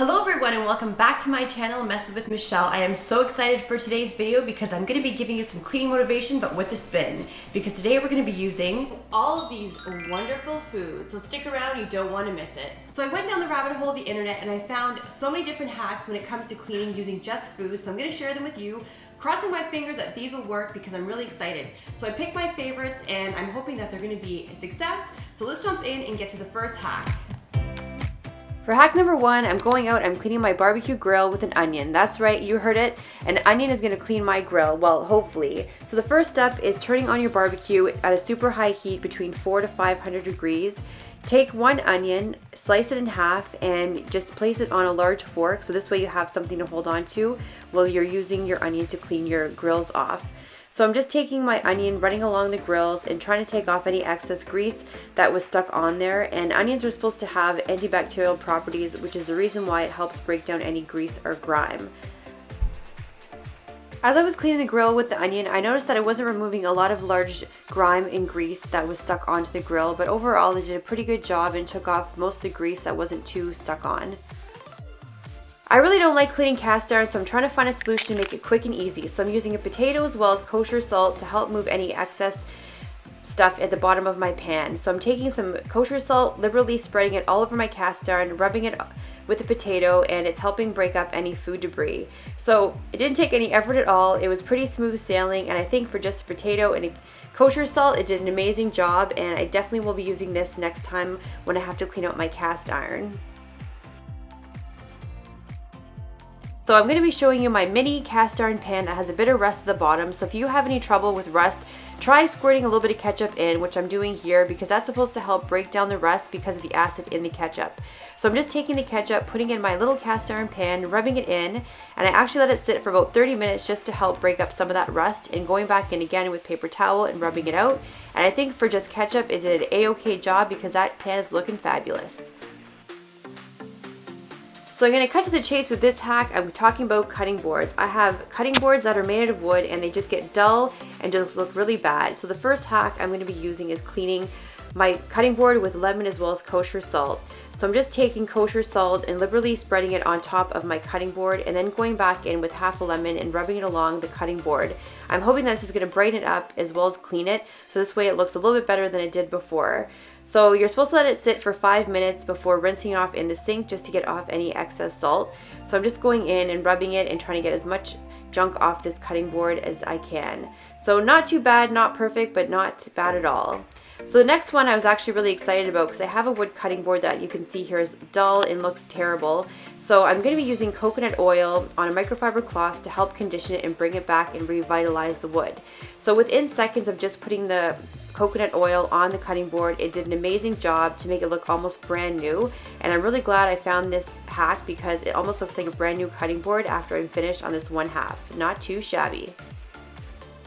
Hello everyone and welcome back to my channel, Messes with Michelle. I am so excited for today's video because I'm going to be giving you some cleaning motivation but with a spin. Because today we're going to be using all of these wonderful foods. So stick around, you don't want to miss it. So I went down the rabbit hole of the internet and I found so many different hacks when it comes to cleaning using just food. So I'm going to share them with you, crossing my fingers that these will work because I'm really excited. So I picked my favorites and I'm hoping that they're going to be a success. So let's jump in and get to the first hack. For hack number one, I'm cleaning my barbecue grill with an onion. That's right, you heard it. An onion is going to clean my grill, well, hopefully. So the first step is turning on your barbecue at a super high heat between 400 to 500 degrees. Take one onion, slice it in half, and just place it on a large fork. So this way you have something to hold on to while you're using your onion to clean your grills off. So I'm just taking my onion, running along the grills and trying to take off any excess grease that was stuck on there. And onions are supposed to have antibacterial properties, which is the reason why it helps break down any grease or grime. As I was cleaning the grill with the onion, I noticed that I wasn't removing a lot of large grime and grease that was stuck onto the grill, but overall I did a pretty good job and took off most of the grease that wasn't too stuck on. I really don't like cleaning cast iron, so I'm trying to find a solution to make it quick and easy. So I'm using a potato as well as kosher salt to help move any excess stuff at the bottom of my pan. So I'm taking some kosher salt, liberally spreading it all over my cast iron, rubbing it with the potato, and it's helping break up any food debris. So it didn't take any effort at all. It was pretty smooth sailing, and I think for just a potato and a kosher salt, it did an amazing job, and I definitely will be using this next time when I have to clean out my cast iron. So I'm going to be showing you my mini cast iron pan that has a bit of rust at the bottom. So if you have any trouble with rust, try squirting a little bit of ketchup in, which I'm doing here because that's supposed to help break down the rust because of the acid in the ketchup. So I'm just taking the ketchup, putting it in my little cast iron pan, rubbing it in, and I actually let it sit for about 30 minutes just to help break up some of that rust, and going back in again with paper towel and rubbing it out. And I think for just ketchup, it did an a-okay job because that pan is looking fabulous. So I'm going to cut to the chase with this hack. I'm talking about cutting boards. I have cutting boards that are made out of wood and they just get dull and just look really bad. So the first hack I'm going to be using is cleaning my cutting board with lemon as well as kosher salt. So I'm just taking kosher salt and liberally spreading it on top of my cutting board and then going back in with half a lemon and rubbing it along the cutting board. I'm hoping that this is going to brighten it up as well as clean it, so this way it looks a little bit better than it did before. So you're supposed to let it sit for 5 minutes before rinsing it off in the sink just to get off any excess salt. So I'm just going in and rubbing it and trying to get as much junk off this cutting board as I can. So not too bad, not perfect, but not bad at all. So the next one I was actually really excited about because I have a wood cutting board that you can see here is dull and looks terrible. So I'm going to be using coconut oil on a microfiber cloth to help condition it and bring it back and revitalize the wood. So within seconds of just putting the coconut oil on the cutting board, it did an amazing job to make it look almost brand new, and I'm really glad I found this hack because it almost looks like a brand new cutting board after I'm finished on this one half. Not too shabby.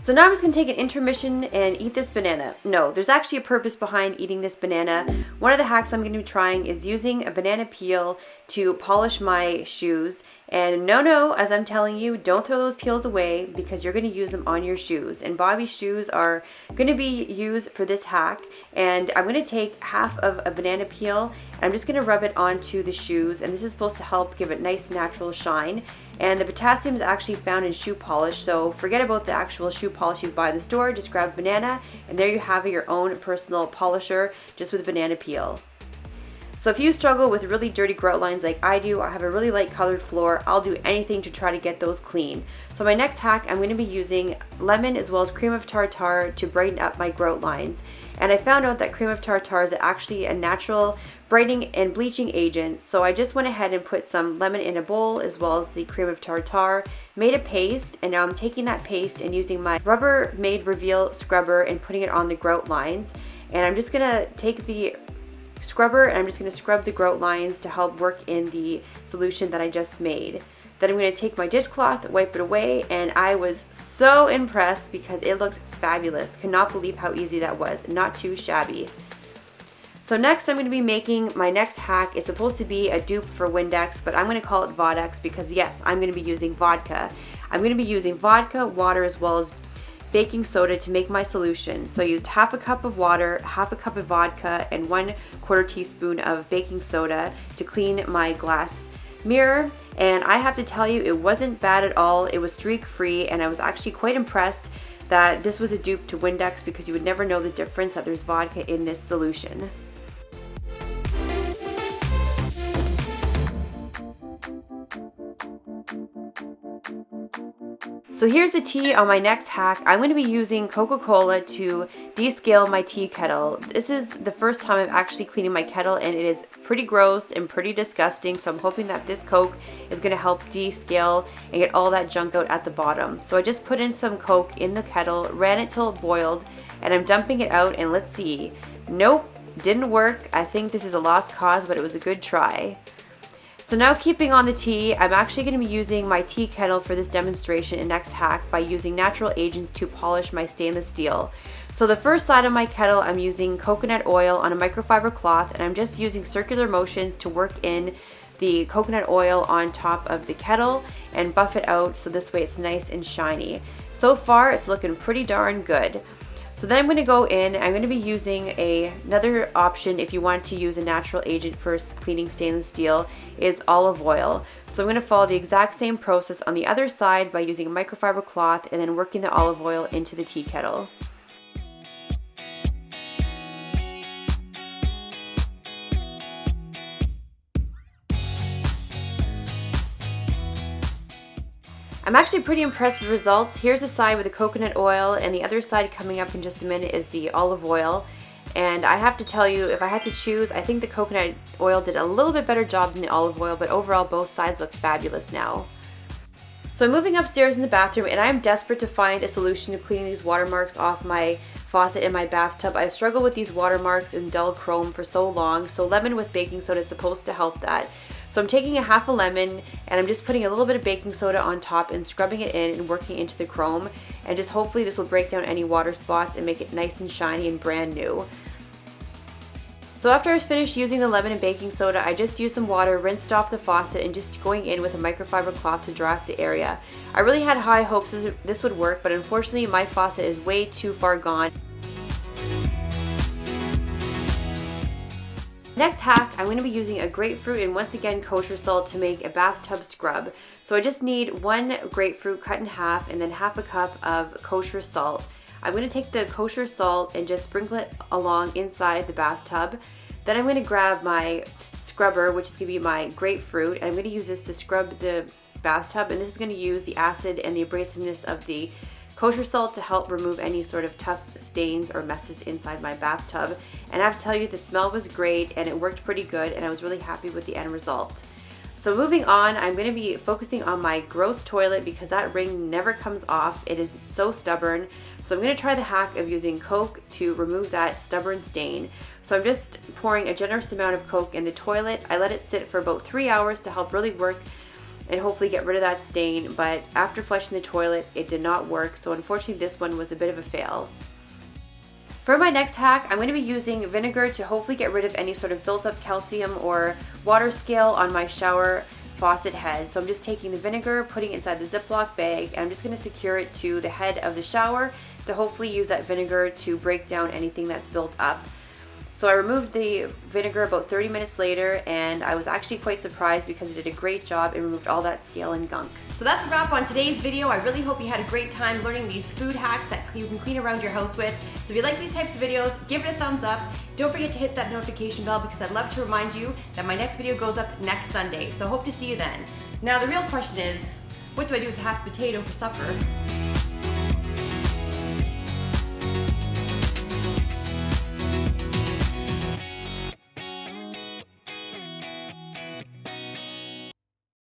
So now I'm just going to take an intermission and eat this banana. No, there's actually a purpose behind eating this banana. One of the hacks I'm going to be trying is using a banana peel to polish my shoes. And no, as I'm telling you, don't throw those peels away because you're going to use them on your shoes. And Bobby's shoes are going to be used for this hack. And I'm going to take half of a banana peel and I'm just going to rub it onto the shoes. And this is supposed to help give it nice natural shine. And the potassium is actually found in shoe polish, so forget about the actual shoe polish you buy in the store. Just grab a banana and there you have your own personal polisher just with a banana peel. So if you struggle with really dirty grout lines like I do, I have a really light colored floor, I'll do anything to try to get those clean. So my next hack, I'm going to be using lemon as well as cream of tartar to brighten up my grout lines. And I found out that cream of tartar is actually a natural brightening and bleaching agent. So I just went ahead and put some lemon in a bowl as well as the cream of tartar, made a paste, and now I'm taking that paste and using my Rubbermaid Reveal scrubber and putting it on the grout lines. And I'm just going to take the scrubber and I'm just going to scrub the grout lines to help work in the solution that I just made. Then I'm going to take my dishcloth, wipe it away, and I was so impressed because it looks fabulous. Cannot believe how easy that was. Not too shabby. So next I'm going to be making my next hack. It's supposed to be a dupe for Windex, but I'm going to call it Vodex because yes, I'm going to be using vodka. I'm going to be using vodka, water, as well as baking soda to make my solution. So I used half a cup of water, half a cup of vodka, and 1/4 teaspoon of baking soda to clean my glass mirror, and I have to tell you, it wasn't bad at all. It was streak free, and I was actually quite impressed that this was a dupe to Windex, because you would never know the difference that there's vodka in this solution. So here's the tea on my next hack. I'm going to be using Coca-Cola to descale my tea kettle. This is the first time I'm actually cleaning my kettle, and it is pretty gross and pretty disgusting. So I'm hoping that this Coke is going to help descale and get all that junk out at the bottom. So I just put in some Coke in the kettle, ran it till it boiled, and I'm dumping it out, and let's see. Nope, didn't work. I think this is a lost cause, but it was a good try. So now, keeping on the tea, I'm actually going to be using my tea kettle for this demonstration and next hack by using natural agents to polish my stainless steel. So the first side of my kettle, I'm using coconut oil on a microfiber cloth, and I'm just using circular motions to work in the coconut oil on top of the kettle and buff it out so this way it's nice and shiny. So far it's looking pretty darn good. So then I'm going to go in, I'm going to be using another option if you want to use a natural agent for cleaning stainless steel is olive oil. So I'm going to follow the exact same process on the other side by using a microfiber cloth and then working the olive oil into the tea kettle. I'm actually pretty impressed with the results. Here's the side with the coconut oil, and the other side coming up in just a minute is the olive oil. And I have to tell you, if I had to choose, I think the coconut oil did a little bit better job than the olive oil, but overall both sides look fabulous now. So I'm moving upstairs in the bathroom, and I'm desperate to find a solution to cleaning these watermarks off my faucet in my bathtub. I've struggled with these watermarks in dull chrome for so long, so lemon with baking soda is supposed to help that. So I'm taking a half a lemon, and I'm just putting a little bit of baking soda on top and scrubbing it in and working into the chrome, and just hopefully this will break down any water spots and make it nice and shiny and brand new. So after I was finished using the lemon and baking soda, I just used some water, rinsed off the faucet, and just going in with a microfiber cloth to dry off the area. I really had high hopes this would work, but unfortunately my faucet is way too far gone. Next hack, I'm going to be using a grapefruit and once again kosher salt to make a bathtub scrub. So I just need one grapefruit cut in half and then half a cup of kosher salt. I'm going to take the kosher salt and just sprinkle it along inside the bathtub. Then I'm going to grab my scrubber, which is going to be my grapefruit, and I'm going to use this to scrub the bathtub, and this is going to use the acid and the abrasiveness of the kosher salt to help remove any sort of tough stains or messes inside my bathtub. And I have to tell you, the smell was great and it worked pretty good, and I was really happy with the end result. So moving on, I'm going to be focusing on my gross toilet because that ring never comes off. It is so stubborn. So I'm going to try the hack of using Coke to remove that stubborn stain. So I'm just pouring a generous amount of Coke in the toilet. I let it sit for about 3 hours to help really work and hopefully get rid of that stain, but after flushing the toilet it did not work, so unfortunately this one was a bit of a fail. For my next hack, I'm going to be using vinegar to hopefully get rid of any sort of built up calcium or water scale on my shower faucet head. So I'm just taking the vinegar, putting it inside the Ziploc bag, and I'm just going to secure it to the head of the shower to hopefully use that vinegar to break down anything that's built up. So I removed the vinegar about 30 minutes later, and I was actually quite surprised because it did a great job and removed all that scale and gunk. So that's a wrap on today's video. I really hope you had a great time learning these food hacks that you can clean around your house with. So if you like these types of videos, give it a thumbs up. Don't forget to hit that notification bell because I'd love to remind you that my next video goes up next Sunday. So hope to see you then. Now the real question is, what do I do with half a potato for supper?